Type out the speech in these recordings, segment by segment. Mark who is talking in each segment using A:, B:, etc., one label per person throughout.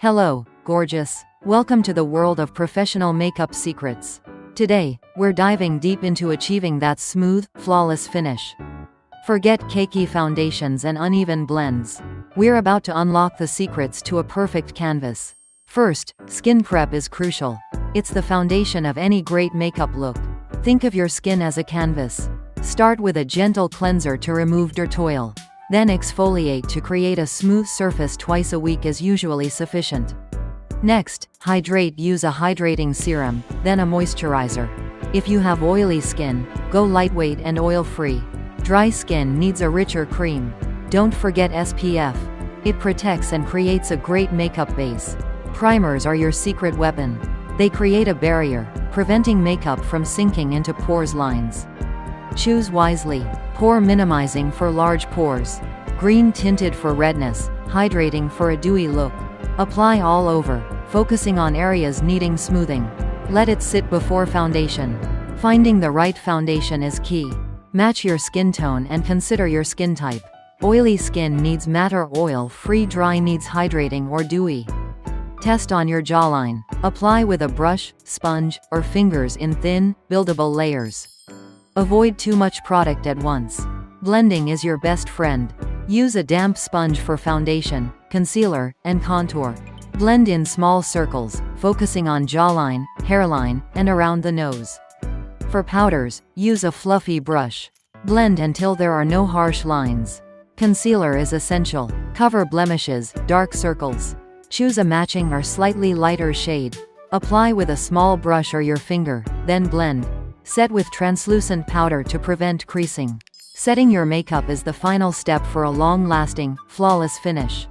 A: Hello, gorgeous. Welcome to the world of professional makeup secrets. Today, we're diving deep into achieving that smooth, flawless finish. Forget cakey foundations and uneven blends. We're about to unlock the secrets to a perfect canvas. First, skin prep is crucial. It's the foundation of any great makeup look. Think of your skin as a canvas. Start with a gentle cleanser to remove dirt oil. Then exfoliate to create a smooth surface. Twice a week is usually sufficient. Next, hydrate. Use a hydrating serum, then a moisturizer. If you have oily skin, go lightweight and oil-free. Dry skin needs a richer cream. Don't forget SPF. It protects and creates a great makeup base. Primers are your secret weapon. They create a barrier, preventing makeup from sinking into pores lines. Choose wisely. Pore minimizing for large pores. Green tinted for redness, hydrating for a dewy look. Apply all over, focusing on areas needing smoothing. Let it sit before foundation. Finding the right foundation is key. Match your skin tone and consider your skin type. Oily skin needs matte or oil-free. Dry needs hydrating or dewy. Test on your jawline. Apply with a brush, sponge, or fingers in thin, buildable layers. Avoid too much product at once. Blending is your best friend. Use a damp sponge for foundation, concealer, and contour. Blend in small circles, focusing on jawline, hairline, and around the nose. For powders, use a fluffy brush. Blend until there are no harsh lines. Concealer is essential. Cover blemishes, dark circles. Choose a matching or slightly lighter shade. Apply with a small brush or your finger, then blend. Set with translucent powder to prevent creasing. Setting your makeup is the final step for a long-lasting, flawless finish.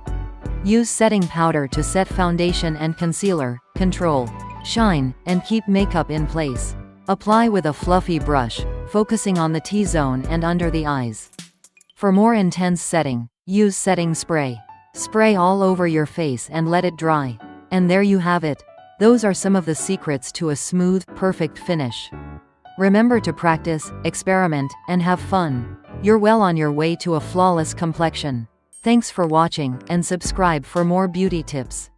A: Use setting powder to set foundation and concealer, control, shine, and keep makeup in place. Apply with a fluffy brush, focusing on the T-zone and under the eyes. For more intense setting, use setting spray. Spray all over your face and let it dry. And there you have it. Those are some of the secrets to a smooth, perfect finish. Remember to practice, experiment, and have fun. You're well on your way to a flawless complexion. Thanks for watching, and subscribe for more beauty tips.